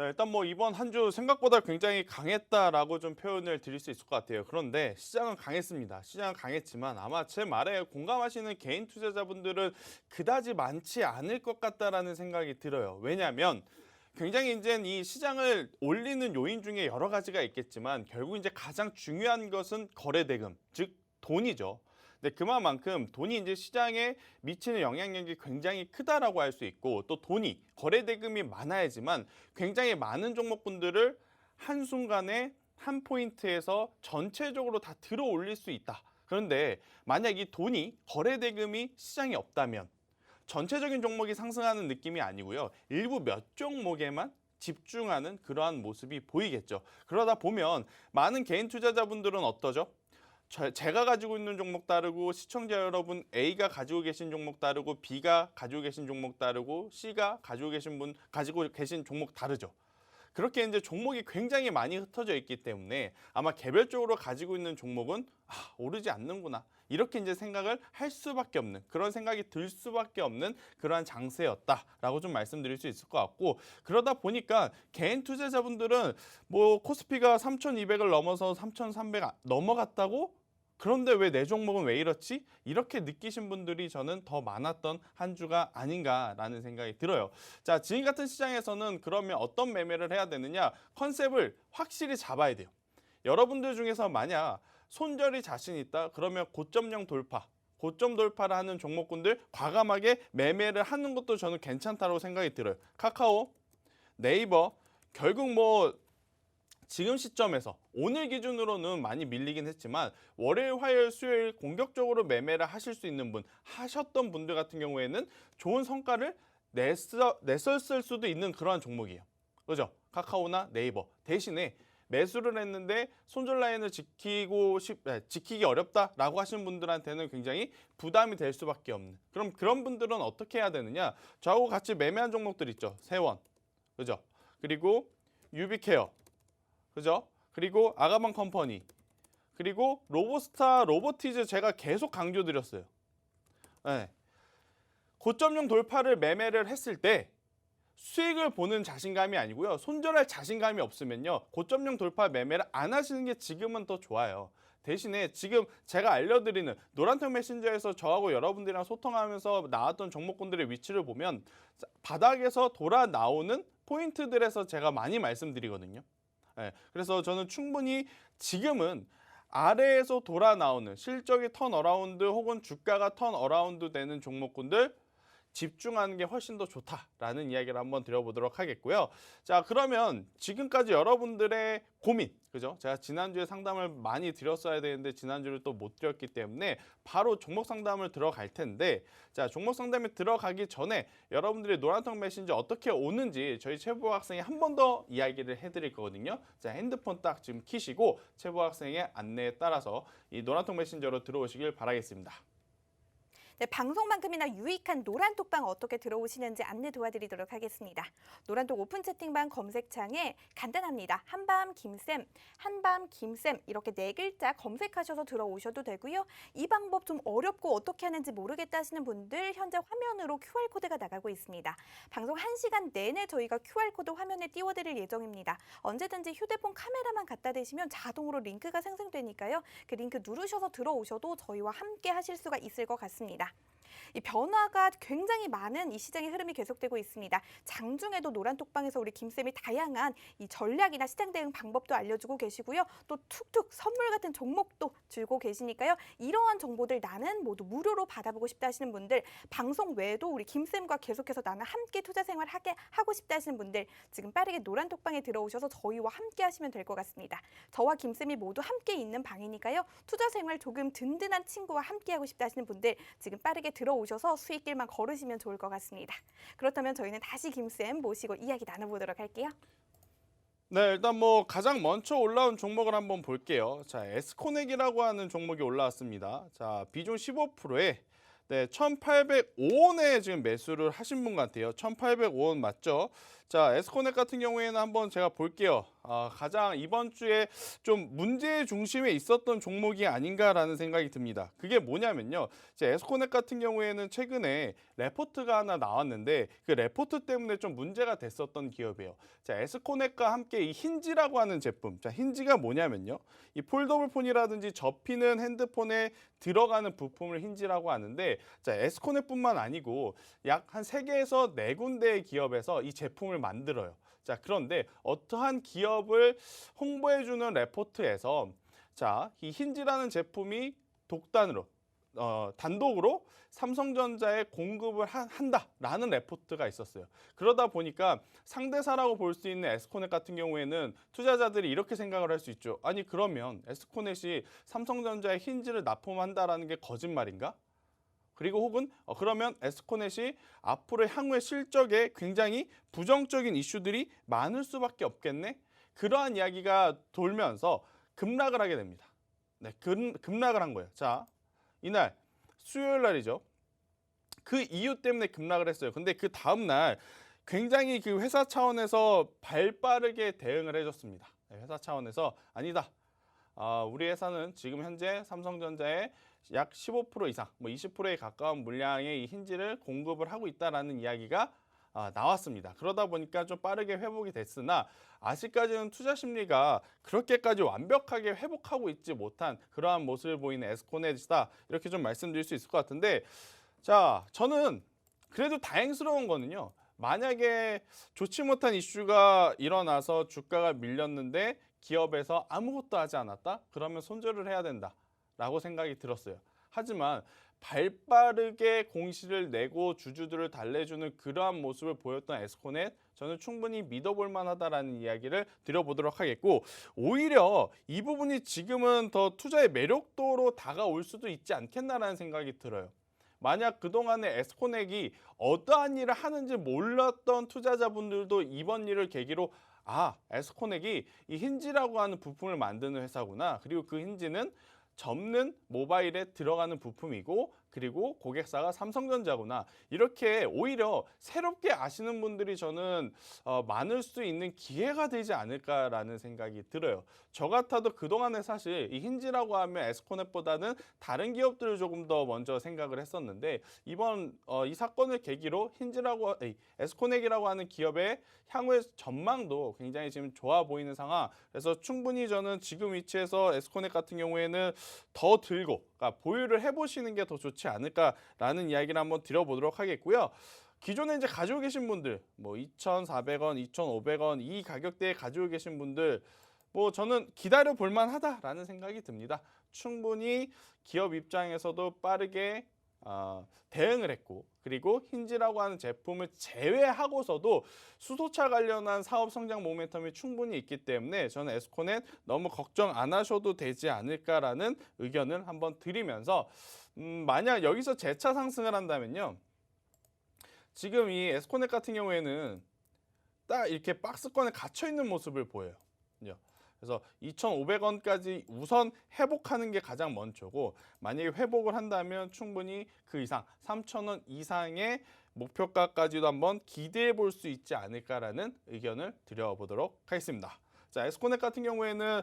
일단 뭐 이번 한 주 생각보다 굉장히 강했다라고 좀 표현을 드릴 수 있을 것 같아요. 그런데 시장은 강했습니다. 시장은 강했지만 아마 제 말에 공감하시는 개인 투자자분들은 그다지 많지 않을 것 같다라는 생각이 들어요. 왜냐하면 굉장히 이제 이 시장을 올리는 요인 중에 여러 가지가 있겠지만 결국 이제 가장 중요한 것은 거래 대금, 즉 돈이죠. 근데 그만큼 돈이 이제 시장에 미치는 영향력이 굉장히 크다라고 할 수 있고 또 돈이 거래 대금이 많아야지만 굉장히 많은 종목군들을 한순간에 한 포인트에서 전체적으로 다 들어 올릴 수 있다. 그런데 만약 이 돈이 거래 대금이 시장에 없다면 전체적인 종목이 상승하는 느낌이 아니고요. 일부 몇 종목에만 집중하는 그러한 모습이 보이겠죠. 그러다 보면 많은 개인 투자자분들은 어떠죠? 제가 가지고 있는 종목 다르고 시청자 여러분 A가 가지고 계신 종목 다르고 B가 가지고 계신 종목 다르고 C가 가지고 계신 종목 다르죠. 그렇게 이제 종목이 굉장히 많이 흩어져 있기 때문에 아마 개별적으로 가지고 있는 종목은 오르지 않는구나. 이렇게 이제 생각을 할 수밖에 없는 그런 생각이 들 수밖에 없는 그러한 장세였다라고 좀 말씀드릴 수 있을 것 같고 그러다 보니까 개인 투자자분들은 뭐 코스피가 3,200을 넘어서 3,300 넘어갔다고 그런데 왜 내 종목은 왜 이렇지? 이렇게 느끼신 분들이 저는 더 많았던 한 주가 아닌가라는 생각이 들어요. 자, 지금 같은 시장에서는 그러면 어떤 매매를 해야 되느냐? 컨셉을 확실히 잡아야 돼요. 여러분들 중에서 만약 손절이 자신 있다? 그러면 고점형 돌파, 고점 돌파를 하는 종목군들 과감하게 매매를 하는 것도 저는 괜찮다고 생각이 들어요. 카카오, 네이버, 결국 뭐 지금 시점에서 오늘 기준으로는 많이 밀리긴 했지만 월요일, 화요일, 수요일 공격적으로 매매를 하실 수 있는 분, 하셨던 분들 같은 경우에는 좋은 성과를 냈었을 수도 있는 그러한 종목이에요. 그죠? 카카오나 네이버. 대신에 매수를 했는데 손절 라인을 지키기 어렵다라고 하시는 분들한테는 굉장히 부담이 될 수밖에 없는. 그럼 그런 분들은 어떻게 해야 되느냐? 저하고 같이 매매한 종목들 있죠. 세원. 그죠? 그리고 유비케어. 그죠? 그리고 아가방 컴퍼니, 그리고 로보스타, 로보티즈 제가 계속 강조드렸어요. 네. 고점용 돌파를 매매를 했을 때 수익을 보는 자신감이 아니고요. 손절할 자신감이 없으면요. 고점용 돌파 매매를 안 하시는 게 지금은 더 좋아요. 대신에 지금 제가 알려드리는 노란통 메신저에서 저하고 여러분들이랑 소통하면서 나왔던 종목군들의 위치를 보면 바닥에서 돌아 나오는 포인트들에서 제가 많이 말씀드리거든요. 네, 그래서 저는 충분히 지금은 아래에서 돌아 나오는 실적이 턴어라운드 혹은 주가가 턴어라운드 되는 종목군들 집중하는 게 훨씬 더 좋다라는 이야기를 한번 드려보도록 하겠고요. 자, 그러면 지금까지 여러분들의 고민, 그죠? 제가 지난주에 상담을 많이 드렸어야 되는데 지난주를 또 못 드렸기 때문에 바로 종목 상담을 들어갈 텐데 자, 종목 상담에 들어가기 전에 여러분들이 노란통 메신저 어떻게 오는지 저희 최보 학생이 한 번 더 이야기를 해드릴 거거든요. 자, 핸드폰 딱 지금 키시고 최보 학생의 안내에 따라서 이 노란통 메신저로 들어오시길 바라겠습니다. 네, 방송만큼이나 유익한 노란톡방 어떻게 들어오시는지 안내 도와드리도록 하겠습니다. 노란톡 오픈 채팅방 검색창에 간단합니다. 한밤 김쌤, 한밤 김쌤 이렇게 네 글자 검색하셔서 들어오셔도 되고요. 이 방법 좀 어렵고 어떻게 하는지 모르겠다 하시는 분들 현재 화면으로 QR코드가 나가고 있습니다. 방송 1시간 내내 저희가 QR코드 화면에 띄워드릴 예정입니다. 언제든지 휴대폰 카메라만 갖다 대시면 자동으로 링크가 생성되니까요. 그 링크 누르셔서 들어오셔도 저희와 함께 하실 수가 있을 것 같습니다. 이 변화가 굉장히 많은 이 시장의 흐름이 계속되고 있습니다. 장중에도 노란톡방에서 우리 김쌤이 다양한 이 전략이나 시장 대응 방법도 알려주고 계시고요. 또 툭툭 선물 같은 종목도 들고 계시니까요. 이러한 정보들 나는 모두 무료로 받아보고 싶다 하시는 분들, 방송 외에도 우리 김쌤과 계속해서 나는 함께 투자 생활 하고 싶다 하시는 분들 지금 빠르게 노란톡방에 들어오셔서 저희와 함께 하시면 될 것 같습니다. 저와 김쌤이 모두 함께 있는 방이니까요. 투자 생활 조금 든든한 친구와 함께 하고 싶다 하시는 분들 지금 빠르게 들어오셔서 수익길만 걸으시면 좋을 것 같습니다. 그렇다면 저희는 다시 김쌤 모시고 이야기 나눠보도록 할게요. 네, 일단 뭐 가장 먼저 올라온 종목을 한번 볼게요. 자, 에스코넥이라고 하는 종목이 올라왔습니다. 자, 비중 15%에 1,805원에 지금 매수를 하신 분 같아요. 1,805원 맞죠? 자, 에스코넥 같은 경우에는 한번 제가 볼게요. 가장 이번 주에 좀 문제의 중심에 있었던 종목이 아닌가라는 생각이 듭니다. 그게 뭐냐면요. 이제 에스코넥 같은 경우에는 최근에 레포트가 하나 나왔는데 그 레포트 때문에 좀 문제가 됐었던 기업이에요. 자, 에스코넥과 함께 이 힌지라고 하는 제품. 자, 힌지가 뭐냐면요. 이 폴더블 폰이라든지 접히는 핸드폰에 들어가는 부품을 힌지라고 하는데 자, 에스코넥뿐만 아니고 약 한 3개에서 4군데의 기업에서 이 제품을 만들어요. 자, 그런데 어떠한 기업을 홍보해주는 레포트에서 자, 이 힌지라는 제품이 독단으로 단독으로 삼성전자에 공급을 한다라는 레포트가 있었어요. 그러다 보니까 상대사라고 볼 수 있는 에스코넷 같은 경우에는 투자자들이 이렇게 생각을 할 수 있죠. 아니 그러면 에스코넷이 삼성전자에 힌지를 납품한다라는 게 거짓말인가? 그리고 혹은 그러면 에스코넷이 앞으로 향후의 실적에 굉장히 부정적인 이슈들이 많을 수밖에 없겠네? 그러한 이야기가 돌면서 급락을 하게 됩니다. 네, 급락을 한 거예요. 자, 이날 수요일 날이죠. 그 이유 때문에 급락을 했어요. 근데 그 다음 날 굉장히 그 회사 차원에서 발빠르게 대응을 해줬습니다. 네, 회사 차원에서 아니다. 우리 회사는 지금 현재 삼성전자에 약 15% 이상, 뭐 20%에 가까운 물량의 이 힌지를 공급을 하고 있다라는 이야기가 나왔습니다. 그러다 보니까 좀 빠르게 회복이 됐으나 아직까지는 투자 심리가 그렇게까지 완벽하게 회복하고 있지 못한 그러한 모습을 보이는 에스코넷이다. 이렇게 좀 말씀드릴 수 있을 것 같은데 자, 저는 그래도 다행스러운 거는요. 만약에 좋지 못한 이슈가 일어나서 주가가 밀렸는데 기업에서 아무것도 하지 않았다? 그러면 손절을 해야 된다라고 생각이 들었어요. 하지만 발빠르게 공시를 내고 주주들을 달래주는 그러한 모습을 보였던 에스코넷 저는 충분히 믿어볼 만하다라는 이야기를 드려보도록 하겠고 오히려 이 부분이 지금은 더 투자의 매력도로 다가올 수도 있지 않겠나라는 생각이 들어요. 만약 그동안에 에스코넥이 어떠한 일을 하는지 몰랐던 투자자분들도 이번 일을 계기로 에스코넥이 이 힌지라고 하는 부품을 만드는 회사구나. 그리고 그 힌지는 접는 모바일에 들어가는 부품이고 그리고 고객사가 삼성전자구나. 이렇게 오히려 새롭게 아시는 분들이 저는 많을 수 있는 기회가 되지 않을까라는 생각이 들어요. 저 같아도 그동안에 사실 이 힌지라고 하면 에스코넷보다는 다른 기업들을 조금 더 먼저 생각을 했었는데 이번 이 사건을 계기로 에스코넷이라고 하는 기업의 향후의 전망도 굉장히 지금 좋아 보이는 상황. 그래서 충분히 저는 지금 위치에서 에스코넷 같은 경우에는 더 들고 그러니까 보유를 해보시는 게 더 좋지 않을까라는 이야기를 한번 드려보도록 하겠고요. 기존에 이제 가지고 계신 분들 뭐 2,400원, 2,500원 이 가격대에 가지고 계신 분들 뭐 저는 기다려 볼 만하다라는 생각이 듭니다. 충분히 기업 입장에서도 빠르게 대응을 했고 그리고 힌지라고 하는 제품을 제외하고서도 수소차 관련한 사업 성장 모멘텀이 충분히 있기 때문에 저는 에스코넷 너무 걱정 안 하셔도 되지 않을까라는 의견을 한번 드리면서 만약 여기서 재차 상승을 한다면요. 지금 이 에스코넷 같은 경우에는 딱 이렇게 박스권에 갇혀 있는 모습을 보여요. 그래서 2,500원까지 우선 회복하는 게 가장 먼저고 만약에 회복을 한다면 충분히 그 이상 3,000원 이상의 목표가까지도 한번 기대해 볼 수 있지 않을까라는 의견을 드려보도록 하겠습니다. 자, 에스코넷 같은 경우에는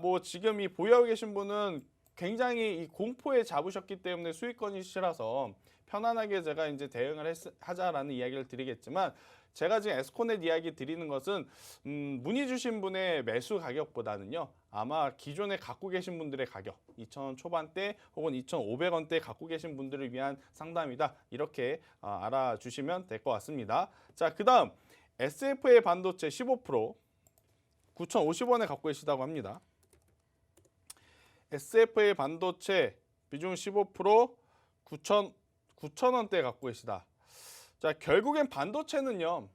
뭐 지금 이 보유하고 계신 분은 굉장히 이 공포에 잡으셨기 때문에 수익권이 실어서 편안하게 제가 이제 대응을 하자라는 이야기를 드리겠지만 제가 지금 에스코넷 이야기 드리는 것은 문의 주신 분의 매수 가격보다는요. 아마 기존에 갖고 계신 분들의 가격 2,000원 초반대 혹은 2,500원대 갖고 계신 분들을 위한 상담이다. 이렇게 알아주시면 될 것 같습니다. 자, 그다음 SFA 반도체 15% 9,050원에 갖고 계시다고 합니다. SFA 반도체 비중 15% 9,000원대 갖고 계시다. 자, 결국엔 반도체는요.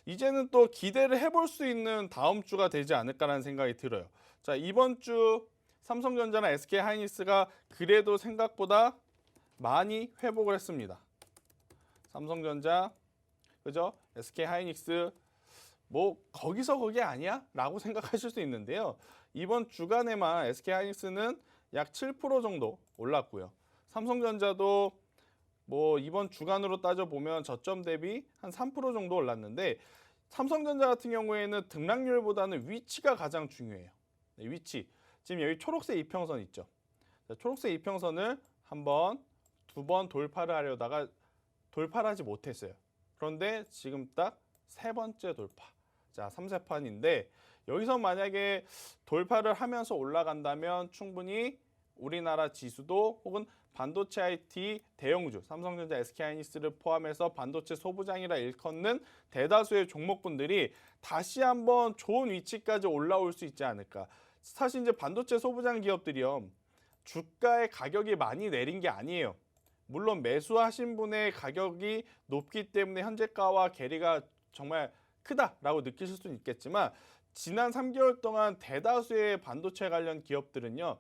이제는 또 기대를 해볼 수 있는 다음 주가 되지 않을까라는 생각이 들어요. 자, 이번 주 삼성전자나 SK하이닉스가 그래도 생각보다 많이 회복을 했습니다. 삼성전자, 그죠? SK하이닉스 뭐 거기서 거기 아니야? 라고 생각하실 수 있는데요. 이번 주간에만 SK하이닉스는 약 7% 정도 올랐고요. 삼성전자도 뭐 이번 주간으로 따져보면 저점 대비 한 3% 정도 올랐는데 삼성전자 같은 경우에는 등락률보다는 위치가 가장 중요해요. 네, 위치. 지금 여기 초록색 이평선 있죠. 자, 초록색 이평선을 한 번, 두 번 돌파를 하려다가 돌파를 하지 못했어요. 그런데 지금 딱 세 번째 돌파. 자, 3세판인데 여기서 만약에 돌파를 하면서 올라간다면 충분히 우리나라 지수도 혹은 반도체 IT 대형주, 삼성전자, SK하이닉스를 포함해서 반도체 소부장이라 일컫는 대다수의 종목군들이 다시 한번 좋은 위치까지 올라올 수 있지 않을까. 사실 이제 반도체 소부장 기업들이요, 주가의 가격이 많이 내린 게 아니에요. 물론 매수하신 분의 가격이 높기 때문에 현재가와 괴리가 정말 크다라고 느끼실 수는 있겠지만 지난 3개월 동안 대다수의 반도체 관련 기업들은요,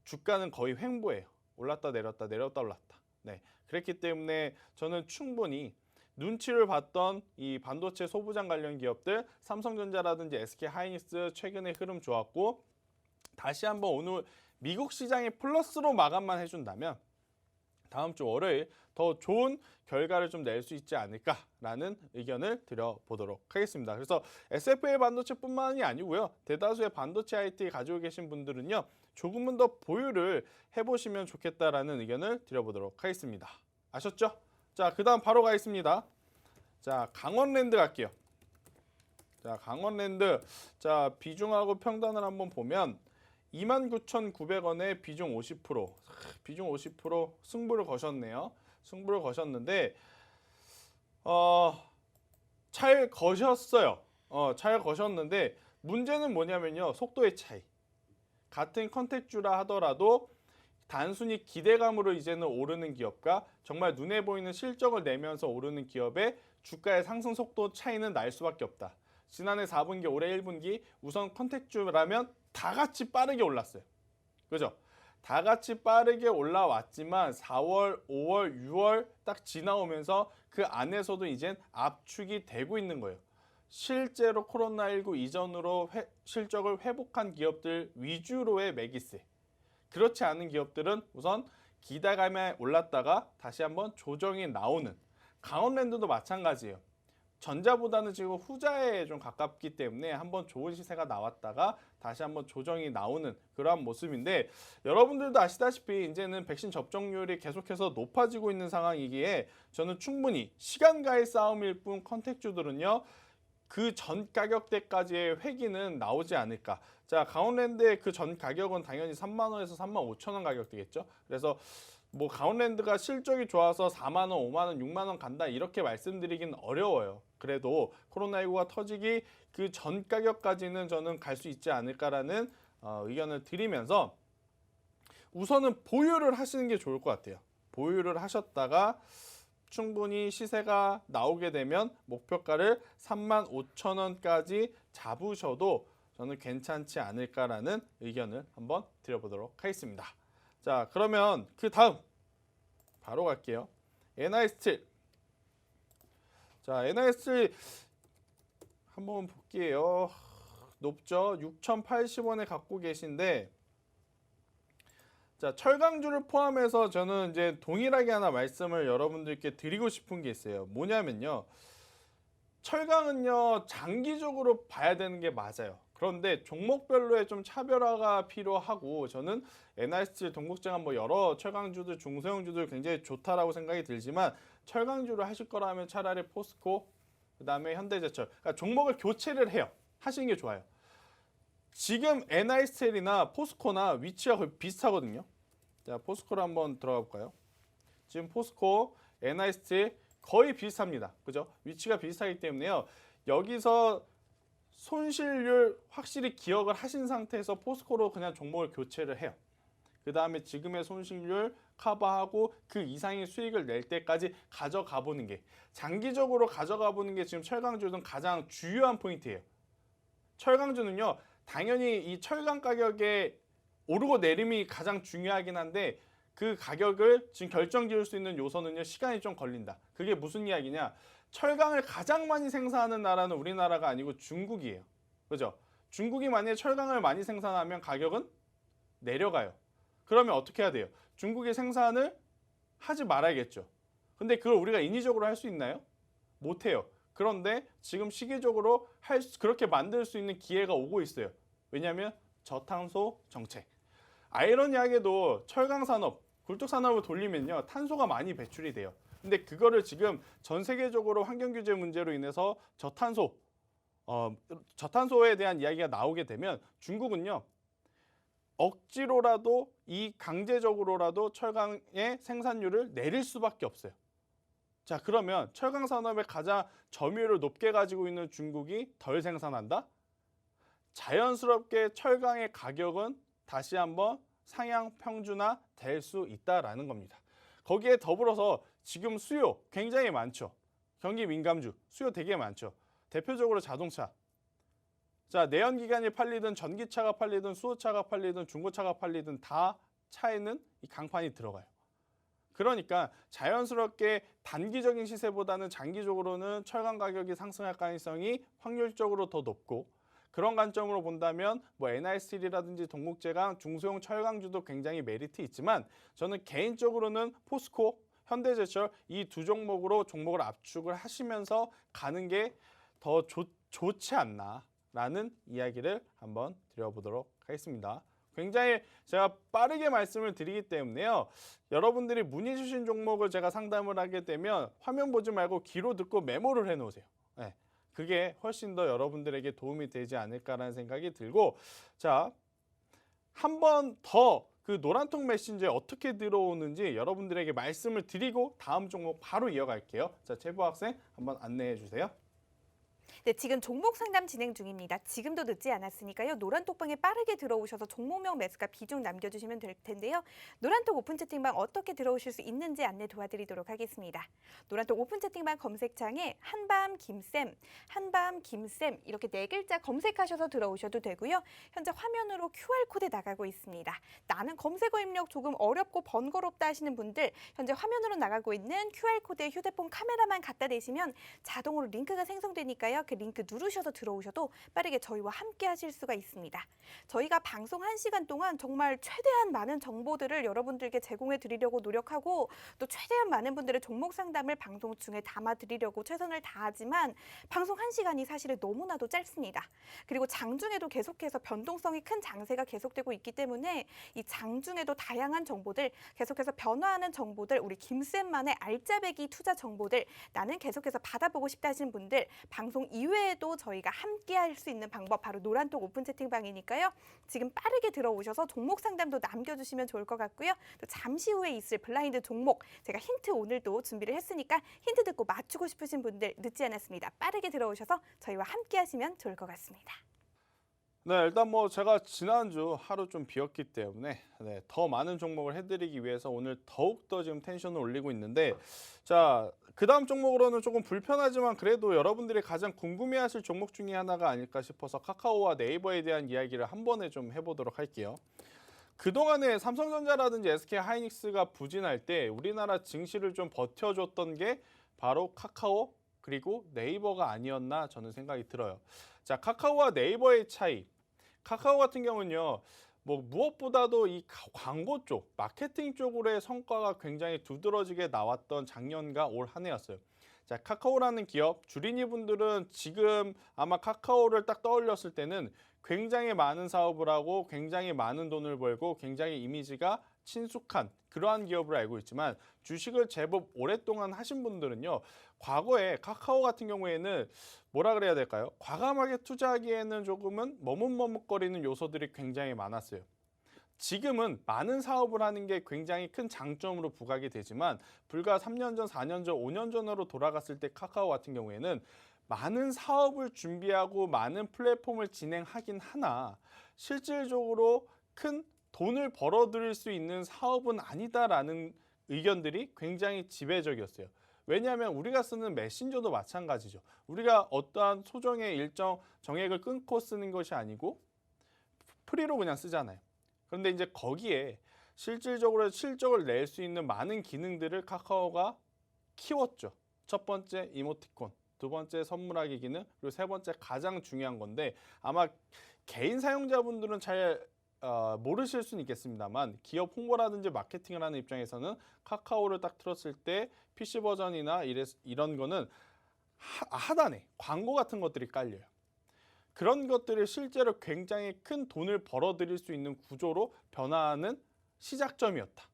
주가는 거의 횡보예요. 올랐다 내렸다 내렸다 올랐다. 네, 그렇기 때문에 저는 충분히 눈치를 봤던 이 반도체 소부장 관련 기업들, 삼성전자라든지 SK하이닉스 최근에 흐름 좋았고 다시 한번 오늘 미국 시장이 플러스로 마감만 해준다면 다음 주 월요일 더 좋은 결과를 좀 낼 수 있지 않을까라는 의견을 드려보도록 하겠습니다. 그래서 SFA 반도체뿐만이 아니고요. 대다수의 반도체 IT 가지고 계신 분들은요. 조금은 더 보유를 해보시면 좋겠다라는 의견을 드려보도록 하겠습니다. 아셨죠? 자, 그 다음 바로 가겠습니다. 자, 강원랜드 갈게요. 자, 강원랜드. 자, 비중하고 평단을 한번 보면 29,900원에 비중 50%, 비중 50% 승부를 거셨네요. 승부를 거셨는데 잘 거셨어요. 잘 거셨는데 문제는 뭐냐면요. 속도의 차이. 같은 컨택주라 하더라도 단순히 기대감으로 이제는 오르는 기업과 정말 눈에 보이는 실적을 내면서 오르는 기업의 주가의 상승 속도 차이는 날 수밖에 없다. 지난해 4분기, 올해 1분기 우선 컨택주라면 다 같이 빠르게 올랐어요. 그죠? 다 같이 빠르게 올라왔지만 4월, 5월, 6월 딱 지나오면서 그 안에서도 이젠 압축이 되고 있는 거예요. 실제로 코로나19 이전으로 실적을 회복한 기업들 위주로의 매기세. 그렇지 않은 기업들은 우선 기대감에 올랐다가 다시 한번 조정이 나오는, 강원랜드도 마찬가지예요. 전자보다는 지금 후자에 좀 가깝기 때문에 한번 좋은 시세가 나왔다가 다시 한번 조정이 나오는 그러한 모습인데, 여러분들도 아시다시피 이제는 백신 접종률이 계속해서 높아지고 있는 상황이기에 저는 충분히 시간과의 싸움일 뿐 컨택주들은요, 그 전 가격대까지의 회기는 나오지 않을까. 자, 강원랜드의 그 전 가격은 당연히 3만 원에서 3만 5천 원 가격대겠죠. 그래서 뭐 강원랜드가 실적이 좋아서 4만 원, 5만 원, 6만 원 간다 이렇게 말씀드리긴 어려워요. 그래도 코로나19가 터지기 그 전 가격까지는 저는 갈 수 있지 않을까라는 의견을 드리면서 우선은 보유를 하시는 게 좋을 것 같아요. 보유를 하셨다가 충분히 시세가 나오게 되면 목표가를 3만 5천 원까지 잡으셔도 저는 괜찮지 않을까라는 의견을 한번 드려보도록 하겠습니다. 자, 그러면 그 다음 바로 갈게요. NI스틸. 자, NI스틸 한번 볼게요. 높죠? 6,080원에 갖고 계신데, 자, 철강주를 포함해서 저는 이제 동일하게 하나 말씀을 여러분들께 드리고 싶은 게 있어요. 뭐냐면요, 철강은요 장기적으로 봐야 되는 게 맞아요. 그런데 종목별로의 좀 차별화가 필요하고, 저는 NI스틸, 동국제강 뭐 여러 철강주들, 중소형주들 굉장히 좋다라고 생각이 들지만 철강주를 하실 거라면 차라리 포스코, 그다음에 현대제철, 그러니까 종목을 교체를 해요. 하시는 게 좋아요. 지금 NI스틸이나 포스코나 위치가 거의 비슷하거든요. 자, 포스코를 한번 들어가 볼까요? 지금 포스코, NI스틸 거의 비슷합니다. 그죠? 위치가 비슷하기 때문에요. 여기서 손실률 확실히 기억을 하신 상태에서 포스코로 그냥 종목을 교체를 해요. 그 다음에 지금의 손실률 커버하고 그 이상의 수익을 낼 때까지 가져가 보는 게, 장기적으로 가져가 보는 게 지금 철강주는 가장 중요한 포인트예요. 철강주는요, 당연히 이 철강 가격의 오르고 내림이 가장 중요하긴 한데 그 가격을 지금 결정 지을 수 있는 요소는요, 시간이 좀 걸린다. 그게 무슨 이야기냐? 철강을 가장 많이 생산하는 나라는 우리나라가 아니고 중국이에요. 그죠? 중국이 만약에 철강을 많이 생산하면 가격은 내려가요. 그러면 어떻게 해야 돼요? 중국이 생산을 하지 말아야겠죠. 근데 그걸 우리가 인위적으로 할 수 있나요? 못해요. 그런데 지금 시기적으로 그렇게 만들 수 있는 기회가 오고 있어요. 왜냐하면 저탄소 정책. 아이러니하게도 철강 산업, 굴뚝 산업을 돌리면요, 탄소가 많이 배출이 돼요. 근데 그거를 지금 전 세계적으로 환경 규제 문제로 인해서 저탄소에 대한 이야기가 나오게 되면 중국은요, 억지로라도 강제적으로라도 철강의 생산율을 내릴 수밖에 없어요. 자, 그러면 철강 산업의 가장 점유율을 높게 가지고 있는 중국이 덜 생산한다? 자연스럽게 철강의 가격은 다시 한번 상향 평준화 될 수 있다라는 겁니다. 거기에 더불어서 지금 수요 굉장히 많죠. 경기 민감주 수요 되게 많죠. 대표적으로 자동차. 자, 내연기관이 팔리든 전기차가 팔리든 수소차가 팔리든 중고차가 팔리든 다 차에는 이 강판이 들어가요. 그러니까 자연스럽게 단기적인 시세보다는 장기적으로는 철강 가격이 상승할 가능성이 확률적으로 더 높고, 그런 관점으로 본다면 뭐 NI스틸이라든지 동국제강, 중소형 철강주도 굉장히 메리트 있지만, 저는 개인적으로는 포스코, 현대제철 이 두 종목을 압축을 하시면서 가는 게 더 좋지 않나라는 이야기를 한번 드려보도록 하겠습니다. 굉장히 제가 빠르게 말씀을 드리기 때문에요, 여러분들이 문의 주신 종목을 제가 상담을 하게 되면 화면 보지 말고 귀로 듣고 메모를 해놓으세요. 네, 그게 훨씬 더 여러분들에게 도움이 되지 않을까라는 생각이 들고, 자, 한 번 더 그 노란통 메신저에 어떻게 들어오는지 여러분들에게 말씀을 드리고 다음 종목 바로 이어갈게요. 자, 제보 학생 한번 안내해 주세요. 네, 지금 종목 상담 진행 중입니다. 지금도 늦지 않았으니까요. 노란톡방에 빠르게 들어오셔서 종목명 매수가 비중 남겨주시면 될 텐데요. 노란톡 오픈 채팅방 어떻게 들어오실 수 있는지 안내 도와드리도록 하겠습니다. 노란톡 오픈 채팅방 검색창에 한밤 김쌤 이렇게 4글자 검색하셔서 들어오셔도 되고요. 현재 화면으로 QR코드 나가고 있습니다. 나는 검색어 입력 조금 어렵고 번거롭다 하시는 분들, 현재 화면으로 나가고 있는 QR코드에 휴대폰 카메라만 갖다 대시면 자동으로 링크가 생성되니까요. 그 링크 누르셔서 들어오셔도 빠르게 저희와 함께 하실 수가 있습니다. 저희가 방송 1시간 동안 정말 최대한 많은 정보들을 여러분들께 제공해 드리려고 노력하고, 또 최대한 많은 분들의 종목 상담을 방송 중에 담아 드리려고 최선을 다하지만 방송 1시간이 사실은 너무나도 짧습니다. 그리고 장중에도 계속해서 변동성이 큰 장세가 계속되고 있기 때문에 이 장중에도 다양한 정보들, 계속해서 변화하는 정보들, 우리 김쌤만의 알짜배기 투자 정보들 나는 계속해서 받아보고 싶다 하시는 분들, 방송 이외에도 저희가 함께 할 수 있는 방법 바로 노란톡 오픈 채팅방이니까요. 지금 빠르게 들어오셔서 종목 상담도 남겨주시면 좋을 것 같고요. 또 잠시 후에 있을 블라인드 종목 제가 힌트 오늘도 준비를 했으니까 힌트 듣고 맞추고 싶으신 분들 늦지 않았습니다. 빠르게 들어오셔서 저희와 함께 하시면 좋을 것 같습니다. 네, 일단 뭐 제가 지난주 하루 좀 비었기 때문에 더 많은 종목을 해드리기 위해서 오늘 더욱더 지금 텐션을 올리고 있는데, 자, 그 다음 종목으로는 조금 불편하지만 그래도 여러분들이 가장 궁금해하실 종목 중에 하나가 아닐까 싶어서 카카오와 네이버에 대한 이야기를 한 번에 좀 해보도록 할게요. 그동안에 삼성전자라든지 SK하이닉스가 부진할 때 우리나라 증시를 좀 버텨줬던 게 바로 카카오 그리고 네이버가 아니었나 저는 생각이 들어요. 자, 카카오와 네이버의 차이. 카카오 같은 경우는요, 뭐 무엇보다도 이 광고 쪽, 마케팅 쪽으로의 성과가 굉장히 두드러지게 나왔던 작년과 올 한 해였어요. 자, 카카오라는 기업, 주린이 분들은 지금 아마 카카오를 딱 떠올렸을 때는 굉장히 많은 사업을 하고 굉장히 많은 돈을 벌고 굉장히 이미지가 친숙한 그러한 기업으로 알고 있지만, 주식을 제법 오랫동안 하신 분들은요, 과거에 카카오 같은 경우에는 뭐라 그래야 될까요? 과감하게 투자하기에는 조금은 머뭇머뭇거리는 요소들이 굉장히 많았어요. 지금은 많은 사업을 하는 게 굉장히 큰 장점으로 부각이 되지만, 불과 3년 전, 4년 전, 5년 전으로 돌아갔을 때 카카오 같은 경우에는 많은 사업을 준비하고 많은 플랫폼을 진행하긴 하나 실질적으로 큰 돈을 벌어들일 수 있는 사업은 아니다라는 의견들이 굉장히 지배적이었어요. 왜냐하면 우리가 쓰는 메신저도 마찬가지죠. 우리가 어떠한 소정의 일정 정액을 끊고 쓰는 것이 아니고 프리로 그냥 쓰잖아요. 그런데 이제 거기에 실질적으로 실적을 낼 수 있는 많은 기능들을 카카오가 키웠죠. 첫 번째 이모티콘, 두 번째 선물하기 기능, 그리고 세 번째 가장 중요한 건데, 아마 개인 사용자분들은 잘 모르실 수는 있겠습니다만, 기업 홍보라든지 마케팅을 하는 입장에서는 카카오를 딱 틀었을 때 PC 버전이나 이런 거는 하단에 광고 같은 것들이 깔려요. 그런 것들이 실제로 굉장히 큰 돈을 벌어들일 수 있는 구조로 변화하는 시작점이었다.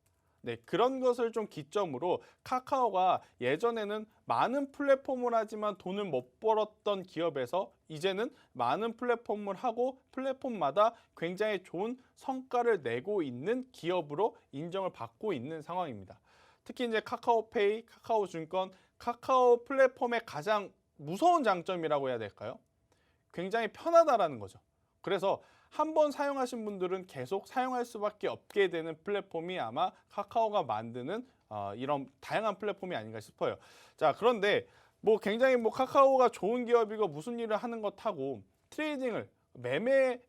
네, 그런 것을 좀 기점으로 카카오가 예전에는 많은 플랫폼을 하지만 돈을 못 벌었던 기업에서 이제는 많은 플랫폼을 하고 플랫폼마다 굉장히 좋은 성과를 내고 있는 기업으로 인정을 받고 있는 상황입니다. 특히 이제 카카오페이, 카카오증권, 카카오 플랫폼의 가장 무서운 장점이라고 해야 될까요? 굉장히 편하다라는 거죠. 그래서 한번 사용하신 분들은 계속 사용할 수밖에 없게 되는 플랫폼이 아마 카카오가 만드는 이런 다양한 플랫폼이 아닌가 싶어요. 자, 그런데 뭐 굉장히 뭐 카카오가 좋은 기업이고 무슨 일을 하는 것하고 트레이딩을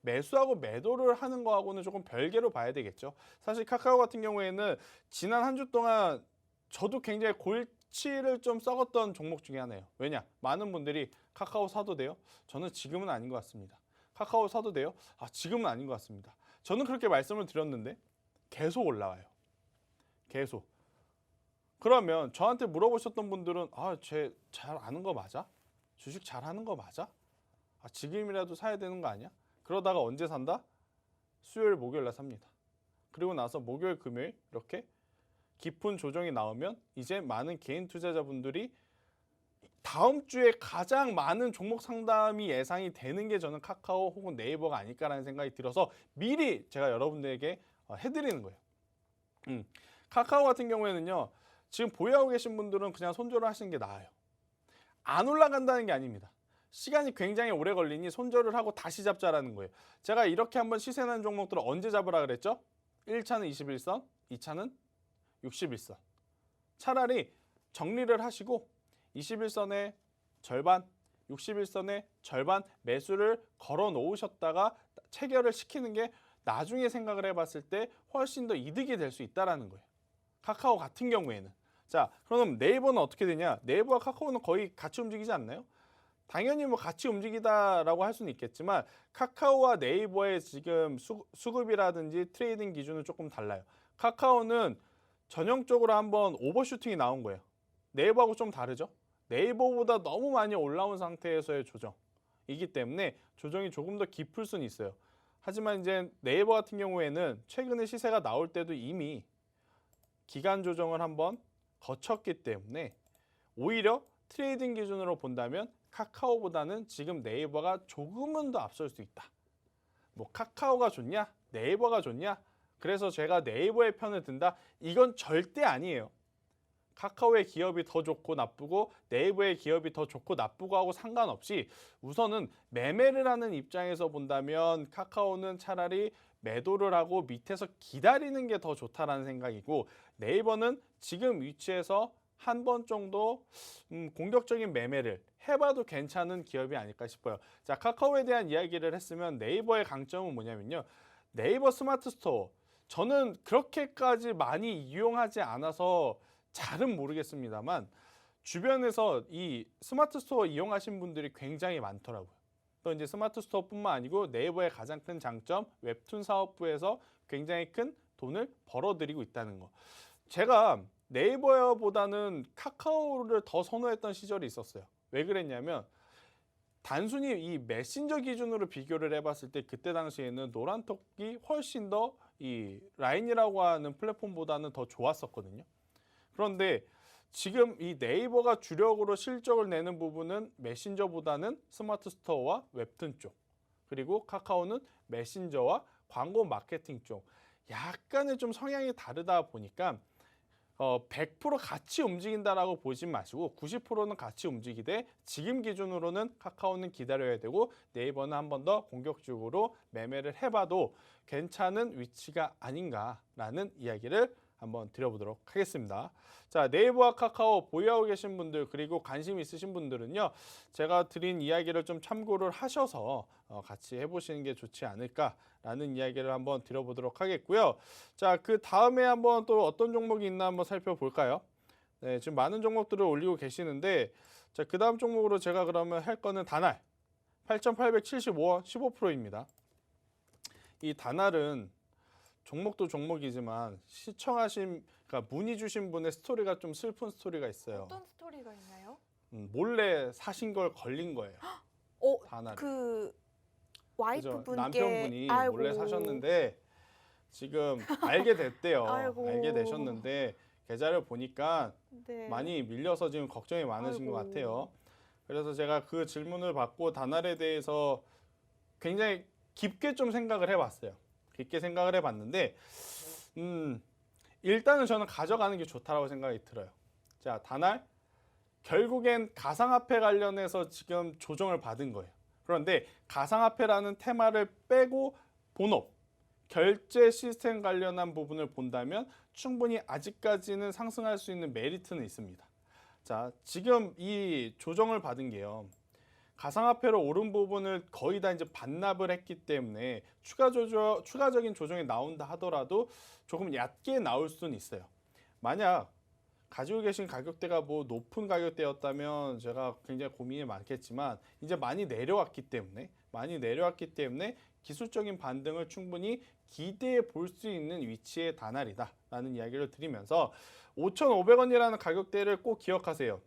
매수하고 매도를 하는 거하고는 조금 별개로 봐야 되겠죠. 사실 카카오 같은 경우에는 지난 한 주 동안 저도 굉장히 골치를 좀 썩었던 종목 중에 하나예요. 왜냐? 많은 분들이 카카오 사도 돼요? 저는 지금은 아닌 것 같습니다. 카카오 사도 돼요? 지금은 아닌 것 같습니다. 저는 그렇게 말씀을 드렸는데 계속 올라와요. 계속. 그러면 저한테 물어보셨던 분들은 쟤 잘 아는 거 맞아? 주식 잘 하는 거 맞아? 지금이라도 사야 되는 거 아니야? 그러다가 언제 산다? 수요일, 목요일 날 삽니다. 그리고 나서 목요일, 금요일 이렇게 깊은 조정이 나오면 이제 많은 개인 투자자분들이 다음 주에 가장 많은 종목 상담이 예상이 되는 게 저는 카카오 혹은 네이버가 아닐까라는 생각이 들어서 미리 제가 여러분들에게 해드리는 거예요. 카카오 같은 경우에는요. 지금 보유하고 계신 분들은 그냥 손절을 하시는 게 나아요. 안 올라간다는 게 아닙니다. 시간이 굉장히 오래 걸리니 손절을 하고 다시 잡자라는 거예요. 제가 이렇게 한번 시세 난 종목들을 언제 잡으라 그랬죠? 1차는 21선, 2차는 61선. 차라리 정리를 하시고 21선의 절반, 61선의 절반 매수를 걸어 놓으셨다가 체결을 시키는 게 나중에 생각을 해봤을 때 훨씬 더 이득이 될 수 있다는 거예요. 카카오 같은 경우에는. 자, 그럼 네이버는 어떻게 되냐? 네이버와 카카오는 거의 같이 움직이지 않나요? 당연히 뭐 같이 움직이다라고 할 수는 있겠지만 카카오와 네이버의 지금 수급이라든지 트레이딩 기준은 조금 달라요. 카카오는 전형적으로 한번 오버슈팅이 나온 거예요. 네이버하고 좀 다르죠? 네이버보다 너무 많이 올라온 상태에서의 조정이기 때문에 조정이 조금 더 깊을 수는 있어요. 하지만 이제 네이버 같은 경우에는 최근에 시세가 나올 때도 이미 기간 조정을 한번 거쳤기 때문에 오히려 트레이딩 기준으로 본다면 카카오보다는 지금 네이버가 조금은 더 앞설 수 있다. 뭐 카카오가 좋냐? 네이버가 좋냐? 그래서 제가 네이버의 편을 든다? 이건 절대 아니에요. 카카오의 기업이 더 좋고 나쁘고 네이버의 기업이 더 좋고 나쁘고 하고 상관없이 우선은 매매를 하는 입장에서 본다면 카카오는 차라리 매도를 하고 밑에서 기다리는 게 더 좋다라는 생각이고 네이버는 지금 위치에서 한 번 정도 공격적인 매매를 해봐도 괜찮은 기업이 아닐까 싶어요. 자, 카카오에 대한 이야기를 했으면 네이버의 강점은 뭐냐면요. 네이버 스마트 스토어. 저는 그렇게까지 많이 이용하지 않아서 잘은 모르겠습니다만 주변에서 이 스마트 스토어 이용하신 분들이 굉장히 많더라고요. 또 이제 스마트 스토어뿐만 아니고 네이버의 가장 큰 장점 웹툰 사업부에서 굉장히 큰 돈을 벌어들이고 있다는 거. 제가 네이버보다는 카카오를 더 선호했던 시절이 있었어요. 왜 그랬냐면 단순히 이 메신저 기준으로 비교를 해봤을 때 그때 당시에는 노란톡이 훨씬 더 이 라인이라고 하는 플랫폼보다는 더 좋았었거든요. 그런데 지금 이 네이버가 주력으로 실적을 내는 부분은 메신저보다는 스마트 스토어와 웹툰 쪽, 그리고 카카오는 메신저와 광고 마케팅 쪽, 약간의 좀 성향이 다르다 보니까 100% 같이 움직인다라고 보지 마시고 90%는 같이 움직이되 지금 기준으로는 카카오는 기다려야 되고 네이버는 한 번 더 공격적으로 매매를 해봐도 괜찮은 위치가 아닌가라는 이야기를 한번 드려보도록 하겠습니다. 자, 네이버와 카카오 보유하고 계신 분들 그리고 관심 있으신 분들은요. 제가 드린 이야기를 좀 참고를 하셔서 같이 해보시는 게 좋지 않을까라는 이야기를 한번 드려보도록 하겠고요. 자, 그 다음에 한번 또 어떤 종목이 있나 한번 살펴볼까요? 네, 지금 많은 종목들을 올리고 계시는데 자, 그 다음 종목으로 제가 그러면 할 거는 다날 8,875원 15%입니다. 이 다날은 종목도 종목이지만 시청하신 그러니까 문의 주신 분의 스토리가 좀 슬픈 스토리가 있어요. 어떤 스토리가 있나요? 몰래 사신 걸 걸린 거예요. 다나를. 그 그죠? 와이프분께 남편분이 아이고. 몰래 사셨는데 지금 알게 됐대요. 아이고. 알게 되셨는데 계좌를 보니까 네. 많이 밀려서 지금 걱정이 많으신 것 아이고. 같아요. 그래서 제가 그 질문을 받고 다날에 대해서 굉장히 깊게 좀 생각을 해봤어요. 깊게 생각을 해봤는데 일단은 저는 가져가는 게 좋다라고 생각이 들어요. 자, 다날 결국엔 가상화폐 관련해서 지금 조정을 받은 거예요. 그런데 가상화폐라는 테마를 빼고 본업, 결제 시스템 관련한 부분을 본다면 충분히 아직까지는 상승할 수 있는 메리트는 있습니다. 자, 지금 이 조정을 받은 게요. 가상화폐로 오른 부분을 거의 다 이제 반납을 했기 때문에 추가적인 조정이 나온다 하더라도 조금 얕게 나올 수는 있어요. 만약 가지고 계신 가격대가 뭐 높은 가격대였다면 제가 굉장히 고민이 많겠지만 이제 많이 내려왔기 때문에 기술적인 반등을 충분히 기대해 볼 수 있는 위치의 다날이다라는 이야기를 드리면서 5,500원이라는 가격대를 꼭 기억하세요.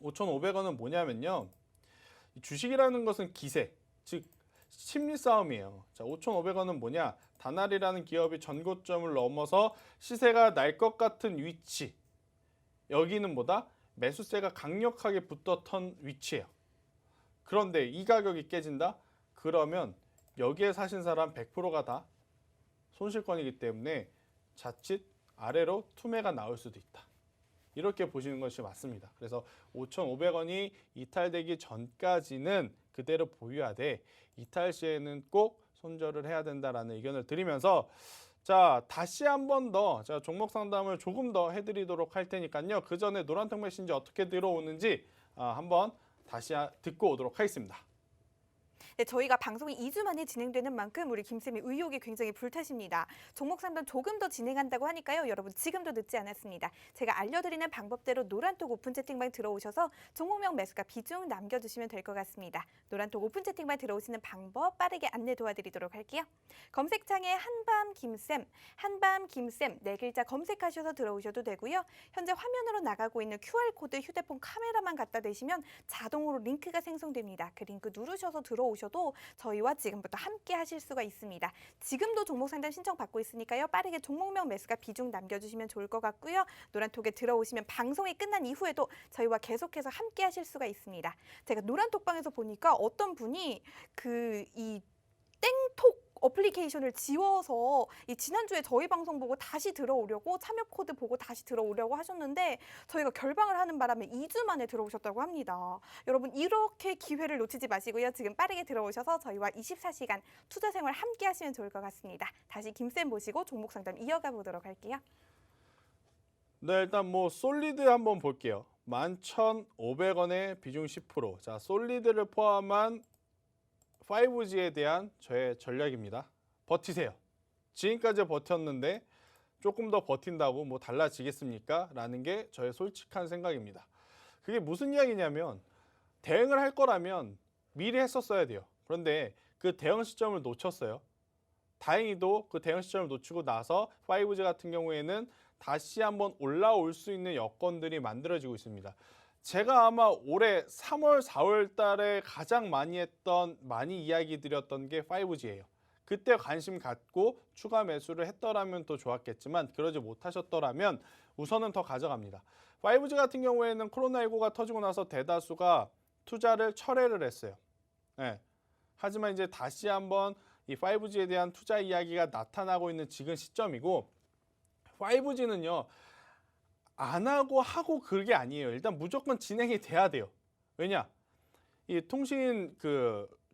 5,500원은 뭐냐면요. 주식이라는 것은 기세, 즉 심리 싸움이에요. 자, 5,500원은 뭐냐? 다날이라는 기업이 전고점을 넘어서 시세가 날 것 같은 위치. 여기는 뭐다? 매수세가 강력하게 붙었던 위치예요. 그런데 이 가격이 깨진다? 그러면 여기에 사신 사람 100%가 다 손실권이기 때문에 자칫 아래로 투매가 나올 수도 있다. 이렇게 보시는 것이 맞습니다. 그래서 5,500원이 이탈되기 전까지는 그대로 보유하되 이탈 시에는 꼭 손절을 해야 된다라는 의견을 드리면서 자, 다시 한 번 더 제가 종목 상담을 조금 더 해드리도록 할 테니까요. 그 전에 노란통 메신지 어떻게 들어오는지 한번 다시 듣고 오도록 하겠습니다. 네, 저희가 방송이 2주 만에 진행되는 만큼 우리 김쌤이 의욕이 굉장히 불타십니다. 종목 상담 조금 더 진행한다고 하니까요. 여러분 지금도 늦지 않았습니다. 제가 알려드리는 방법대로 노란톡 오픈 채팅방 들어오셔서 종목명 매수가 비중 남겨주시면 될 것 같습니다. 노란톡 오픈 채팅방 들어오시는 방법 빠르게 안내 도와드리도록 할게요. 검색창에 한밤 김쌤 네 글자 검색하셔서 들어오셔도 되고요. 현재 화면으로 나가고 있는 QR코드 휴대폰 카메라만 갖다 대시면 자동으로 링크가 생성됩니다. 그 링크 누르셔서 들어오셔도 저희와 지금부터 함께 하실 수가 있습니다. 지금도 종목 상담 신청 받고 있으니까요. 빠르게 종목명 매수가 비중 남겨주시면 좋을 것 같고요. 노란톡에 들어오시면 방송이 끝난 이후에도 저희와 계속해서 함께 하실 수가 있습니다. 제가 노란톡방에서 보니까 어떤 분이 이 땡톡 어플리케이션을 지워서 이 지난주에 저희 방송 보고 다시 들어오려고 참여 코드 보고 다시 들어오려고 하셨는데 저희가 결방을 하는 바람에 2주 만에 들어오셨다고 합니다. 여러분 이렇게 기회를 놓치지 마시고요. 지금 빠르게 들어오셔서 저희와 24시간 투자 생활 함께 하시면 좋을 것 같습니다. 다시 김쌤 모시고 종목 상담 이어가 보도록 할게요. 네, 일단 뭐 솔리드 한번 볼게요. 11,500원에 비중 10%. 자, 솔리드를 포함한 5G에 대한 저의 전략입니다. 버티세요. 지금까지 버텼는데 조금 더 버틴다고 뭐 달라지겠습니까? 라는 게 저의 솔직한 생각입니다. 그게 무슨 이야기냐면 대응을 할 거라면 미리 했었어야 돼요. 그런데 그 대응 시점을 놓쳤어요. 다행히도 그 대응 시점을 놓치고 나서 5G 같은 경우에는 다시 한번 올라올 수 있는 여건들이 만들어지고 있습니다. 제가 아마 올해 3월, 4월 달에 가장 많이 이야기 드렸던 게 5G예요. 그때 관심 갖고 추가 매수를 했더라면 더 좋았겠지만 그러지 못하셨더라면 우선은 더 가져갑니다. 5G 같은 경우에는 코로나19가 터지고 나서 대다수가 투자를 철회를 했어요. 네. 하지만 이제 다시 한번 이 5G에 대한 투자 이야기가 나타나고 있는 지금 시점이고 5G는요. 안 하고 그게 아니에요. 일단 무조건 진행이 돼야 돼요. 왜냐? 이 통신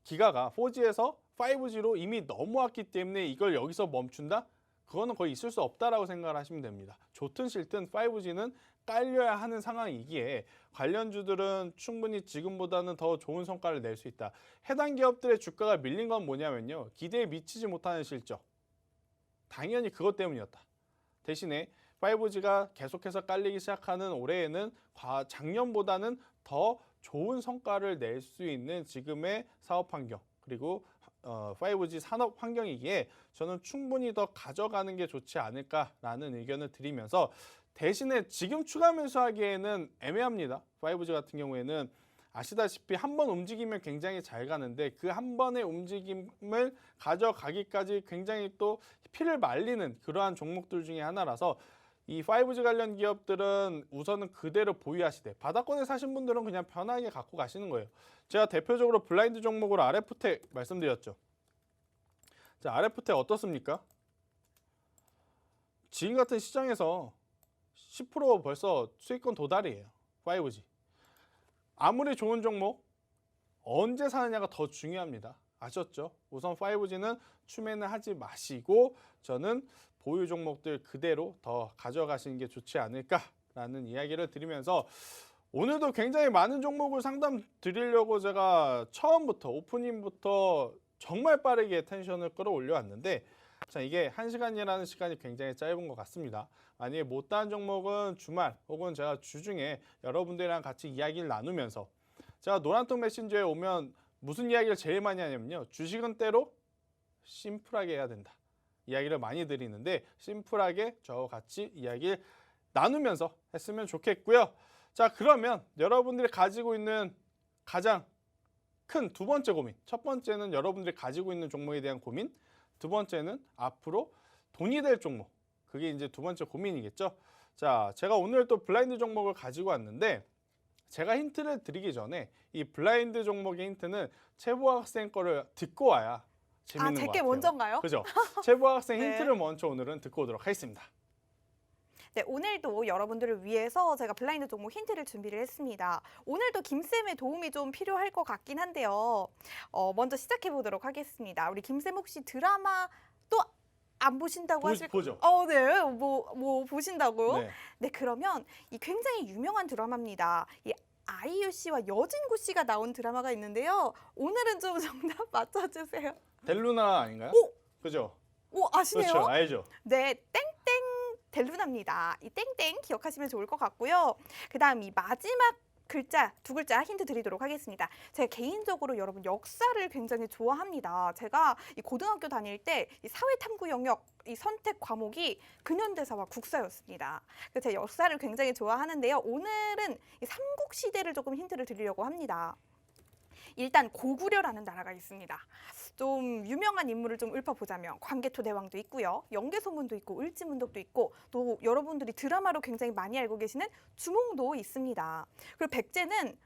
기가가 4G에서 5G로 이미 넘어왔기 때문에 이걸 여기서 멈춘다? 그거는 거의 있을 수 없다라고 생각을 하시면 됩니다. 좋든 싫든 5G는 깔려야 하는 상황이기에 관련주들은 충분히 지금보다는 더 좋은 성과를 낼 수 있다. 해당 기업들의 주가가 밀린 건 뭐냐면요. 기대에 미치지 못하는 실적. 당연히 그것 때문이었다. 대신에 5G가 계속해서 깔리기 시작하는 올해에는 작년보다는 더 좋은 성과를 낼 수 있는 지금의 사업 환경 그리고 5G 산업 환경이기에 저는 충분히 더 가져가는 게 좋지 않을까라는 의견을 드리면서 대신에 지금 추가 매수하기에는 애매합니다. 5G 같은 경우에는 아시다시피 한 번 움직이면 굉장히 잘 가는데 그 한 번의 움직임을 가져가기까지 굉장히 또 피를 말리는 그러한 종목들 중에 하나라서 이 5G 관련 기업들은 우선은 그대로 보유하시되 바닥권에 사신 분들은 그냥 편하게 갖고 가시는 거예요. 제가 대표적으로 블라인드 종목으로 RF텍 말씀드렸죠. 자, RF텍 어떻습니까? 지금 같은 시장에서 10% 벌써 수익권 도달이에요. 5G. 아무리 좋은 종목 언제 사느냐가 더 중요합니다. 아셨죠? 우선 5G는 추매는 하지 마시고 저는 보유 종목들 그대로 더 가져가시는 게 좋지 않을까라는 이야기를 드리면서 오늘도 굉장히 많은 종목을 상담 드리려고 제가 처음부터 오프닝부터 정말 빠르게 텐션을 끌어올려 왔는데 자, 이게 1시간이라는 시간이 굉장히 짧은 것 같습니다. 만약에 못다한 종목은 주말 혹은 제가 주중에 여러분들이랑 같이 이야기를 나누면서 제가 노란톡 메신저에 오면 무슨 이야기를 제일 많이 하냐면요. 주식은 때로 심플하게 해야 된다. 이야기를 많이 드리는데 심플하게 저와 같이 이야기를 나누면서 했으면 좋겠고요. 자, 그러면 여러분들이 가지고 있는 가장 큰 두 번째 고민. 첫 번째는 여러분들이 가지고 있는 종목에 대한 고민. 두 번째는 앞으로 돈이 될 종목. 그게 이제 두 번째 고민이겠죠. 자, 제가 오늘 또 블라인드 종목을 가지고 왔는데 제가 힌트를 드리기 전에 이 블라인드 종목의 힌트는 최보아 학생 거를 듣고 와야 재밌는 것 제게 같아요. 먼저인가요? 그죠? 최보아 학생 네. 힌트를 먼저 오늘은 듣고 오도록 하겠습니다. 네, 오늘도 여러분들을 위해서 제가 블라인드 종목 힌트를 준비를 했습니다. 오늘도 김쌤의 도움이 좀 필요할 것 같긴 한데요. 먼저 시작해 보도록 하겠습니다. 우리 김쌤 혹시 드라마 또 안 보신다고 하실 보죠. 네. 뭐 보신다고요? 네. 네, 그러면 이 굉장히 유명한 드라마입니다. 이 아이유 씨와 여진구 씨가 나온 드라마가 있는데요. 오늘은 좀 정답 맞춰주세요. 델루나 아닌가요? 오! 그죠? 오, 아시네요? 그렇죠. 알죠. 네, 땡땡 델루나입니다. 이 땡땡 기억하시면 좋을 것 같고요. 그다음 이 마지막 글자, 두 글자 힌트 드리도록 하겠습니다. 제가 개인적으로 여러분 역사를 굉장히 좋아합니다. 제가 이 고등학교 다닐 때 이 사회탐구 영역 이 선택 과목이 근현대사와 국사였습니다. 그래서 제가 역사를 굉장히 좋아하는데요. 오늘은 이 삼국시대를 조금 힌트를 드리려고 합니다. 일단 고구려라는 나라가 있습니다. 좀 유명한 인물을 좀 읊어보자면 광개토대왕도 있고요. 영계소문도 있고 을지문덕도 있고 또 여러분들이 드라마로 굉장히 많이 알고 계시는 주몽도 있습니다. 그리고 백제는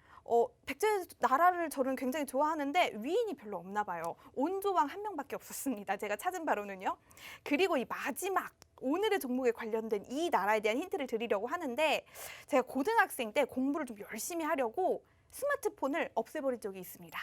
백제 나라를 저는 굉장히 좋아하는데 위인이 별로 없나 봐요. 온조왕 한 명밖에 없었습니다. 제가 찾은 바로는요. 그리고 이 마지막 오늘의 종목에 관련된 이 나라에 대한 힌트를 드리려고 하는데 제가 고등학생 때 공부를 좀 열심히 하려고 스마트폰을 없애버린 적이 있습니다.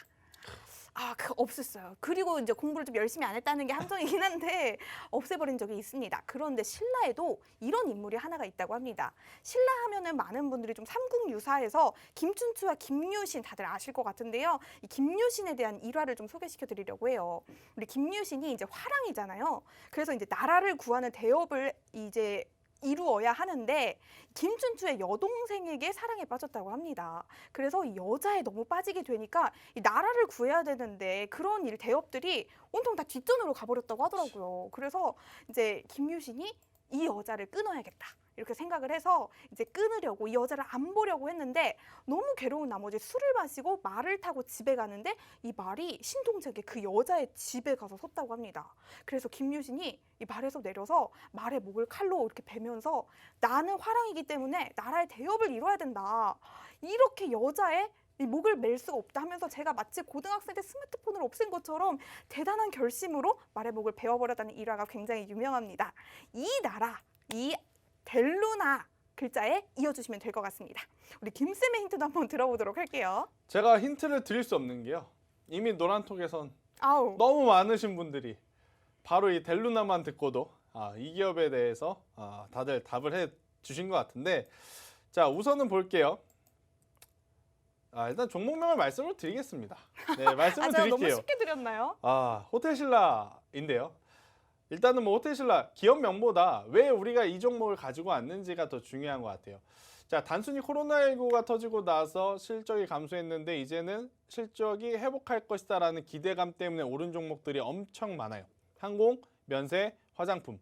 없었어요. 그리고 이제 공부를 좀 열심히 안 했다는 게 함정이긴 한데 없애버린 적이 있습니다. 그런데 신라에도 이런 인물이 하나가 있다고 합니다. 신라 하면은 많은 분들이 좀 삼국유사에서 김춘추와 김유신 다들 아실 것 같은데요. 이 김유신에 대한 일화를 좀 소개시켜 드리려고 해요. 우리 김유신이 이제 화랑이잖아요. 그래서 이제 나라를 구하는 대업을 이제 이루어야 하는데 김춘추의 여동생에게 사랑에 빠졌다고 합니다. 그래서 이 여자에 너무 빠지게 되니까 이 나라를 구해야 되는데 그런 일 대업들이 온통 다 뒷전으로 가버렸다고 하더라고요. 그래서 이제 김유신이 이 여자를 끊어야겠다. 이렇게 생각을 해서 이제 끊으려고 이 여자를 안 보려고 했는데 너무 괴로운 나머지 술을 마시고 말을 타고 집에 가는데 이 말이 신동작의 그 여자의 집에 가서 섰다고 합니다. 그래서 김유신이 이 말에서 내려서 말의 목을 칼로 이렇게 베면서 나는 화랑이기 때문에 나라의 대업을 이뤄야 된다. 이렇게 여자의 이 목을 맬 수가 없다 하면서 제가 마치 고등학생 때 스마트폰을 없앤 것처럼 대단한 결심으로 말의 목을 베어버렸다는 일화가 굉장히 유명합니다. 이 나라, 이 델루나 글자에 이어주시면 될 것 같습니다. 우리 김쌤의 힌트도 한번 들어보도록 할게요. 제가 힌트를 드릴 수 없는 게요. 이미 노란톡에선 아우. 너무 많으신 분들이 바로 이 델루나만 듣고도 이 기업에 대해서 다들 답을 해 주신 것 같은데 자, 우선은 볼게요. 일단 종목명을 말씀을 드리겠습니다. 네, 말씀을 제가 너무 드릴게요. 쉽게 드렸나요? 호텔신라인데요. 일단은 뭐 호텔신라 기업명보다 왜 우리가 이 종목을 가지고 왔는지가 더 중요한 것 같아요. 자, 단순히 코로나19가 터지고 나서 실적이 감소했는데 이제는 실적이 회복할 것이다라는 기대감 때문에 오른 종목들이 엄청 많아요. 항공, 면세, 화장품.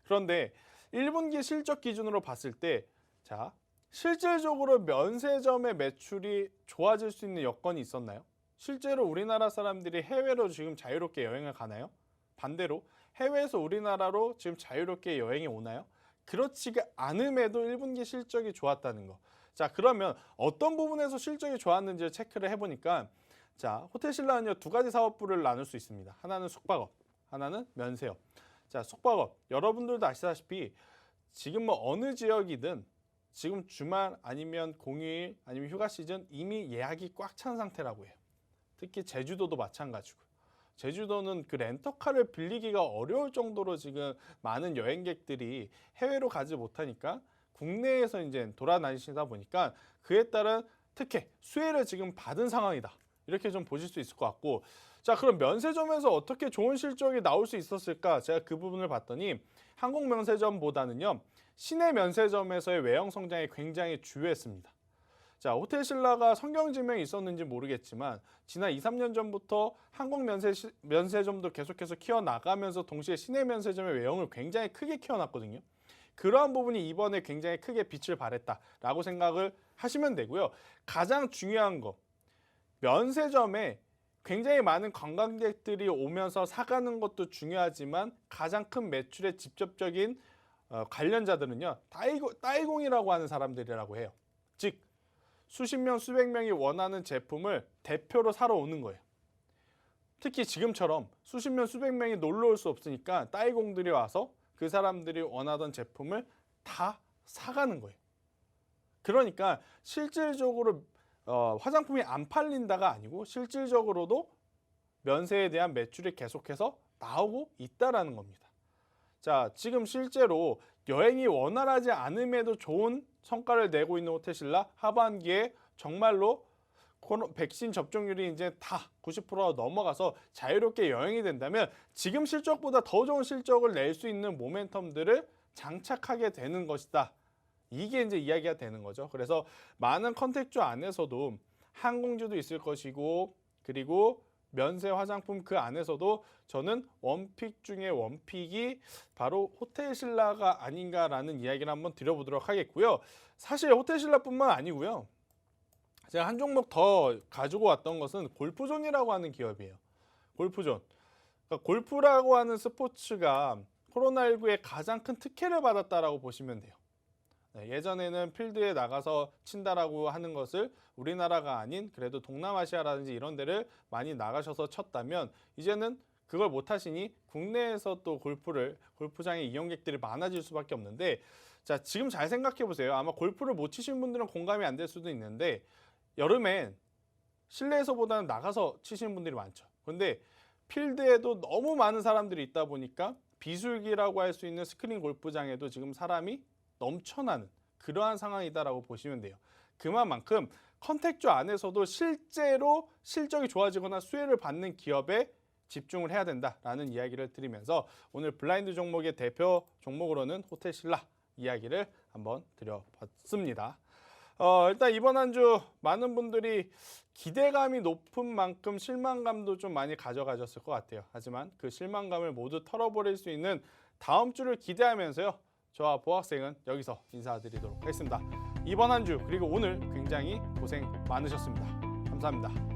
그런데 1분기 실적 기준으로 봤을 때 자, 실질적으로 면세점의 매출이 좋아질 수 있는 여건이 있었나요? 실제로 우리나라 사람들이 해외로 지금 자유롭게 여행을 가나요? 반대로 해외에서 우리나라로 지금 자유롭게 여행이 오나요? 그렇지가 않음에도 1분기 실적이 좋았다는 거. 자, 그러면 어떤 부분에서 실적이 좋았는지를 체크를 해보니까 자, 호텔신라는요 2가지 사업부를 나눌 수 있습니다. 하나는 숙박업, 하나는 면세업. 자, 숙박업 여러분들도 아시다시피 지금 뭐 어느 지역이든 지금 주말 아니면 공휴일 아니면 휴가 시즌 이미 예약이 꽉 찬 상태라고 해요. 특히 제주도도 마찬가지고. 제주도는 그 렌터카를 빌리기가 어려울 정도로 지금 많은 여행객들이 해외로 가지 못하니까 국내에서 이제 돌아다니시다 보니까 그에 따른 특혜, 수혜를 지금 받은 상황이다. 이렇게 좀 보실 수 있을 것 같고, 자, 그럼 면세점에서 어떻게 좋은 실적이 나올 수 있었을까? 제가 그 부분을 봤더니 한국 면세점보다는요 시내 면세점에서의 외형 성장이 굉장히 주요했습니다. 자, 호텔신라가 성경지명이 있었는지 모르겠지만 지난 2, 3년 전부터 한국 면세점도 계속해서 키워나가면서 동시에 시내 면세점의 외형을 굉장히 크게 키워놨거든요. 그러한 부분이 이번에 굉장히 크게 빛을 발했다라고 생각을 하시면 되고요. 가장 중요한 거, 면세점에 굉장히 많은 관광객들이 오면서 사가는 것도 중요하지만 가장 큰 매출의 직접적인 관련자들은요 따이공이라고 하는 사람들이라고 해요. 즉 수십 명, 수백 명이 원하는 제품을 대표로 사러 오는 거예요. 특히 지금처럼 수십 명, 수백 명이 놀러 올 수 없으니까 따이공들이 와서 그 사람들이 원하던 제품을 다 사가는 거예요. 그러니까 실질적으로 화장품이 안 팔린다가 아니고 실질적으로도 면세에 대한 매출이 계속해서 나오고 있다라는 겁니다. 자, 지금 실제로 여행이 원활하지 않음에도 좋은 성과를 내고 있는 호텔신라 하반기에 정말로 백신 접종률이 이제 다 90%가 넘어가서 자유롭게 여행이 된다면 지금 실적보다 더 좋은 실적을 낼 수 있는 모멘텀들을 장착하게 되는 것이다. 이게 이제 이야기가 되는 거죠. 그래서 많은 컨택주 안에서도 항공주도 있을 것이고 그리고 면세 화장품 그 안에서도 저는 원픽 중에 원픽이 바로 호텔신라가 아닌가라는 이야기를 한번 드려보도록 하겠고요. 사실 호텔신라뿐만 아니고요. 제가 한 종목 더 가지고 왔던 것은 골프존이라고 하는 기업이에요. 골프존. 그러니까 골프라고 하는 스포츠가 코로나19에 가장 큰 특혜를 받았다라고 보시면 돼요. 예전에는 필드에 나가서 친다라고 하는 것을 우리나라가 아닌 그래도 동남아시아라든지 이런 데를 많이 나가셔서 쳤다면 이제는 그걸 못 하시니 국내에서 또 골프장에 이용객들이 많아질 수밖에 없는데 자, 지금 잘 생각해 보세요. 아마 골프를 못 치신 분들은 공감이 안 될 수도 있는데 여름엔 실내에서보다는 나가서 치시는 분들이 많죠. 그런데 필드에도 너무 많은 사람들이 있다 보니까 비수기라고 할 수 있는 스크린 골프장에도 지금 사람이 넘쳐나는 그러한 상황이다라고 보시면 돼요. 그만큼 컨택주 안에서도 실제로 실적이 좋아지거나 수혜를 받는 기업에 집중을 해야 된다라는 이야기를 드리면서 오늘 블라인드 종목의 대표 종목으로는 호텔신라 이야기를 한번 드려봤습니다. 일단 이번 한 주 많은 분들이 기대감이 높은 만큼 실망감도 좀 많이 가져가셨을 것 같아요. 하지만 그 실망감을 모두 털어버릴 수 있는 다음 주를 기대하면서요. 저와 보학생은 여기서 인사드리도록 하겠습니다. 이번 한 주 그리고 오늘 굉장히 고생 많으셨습니다. 감사합니다.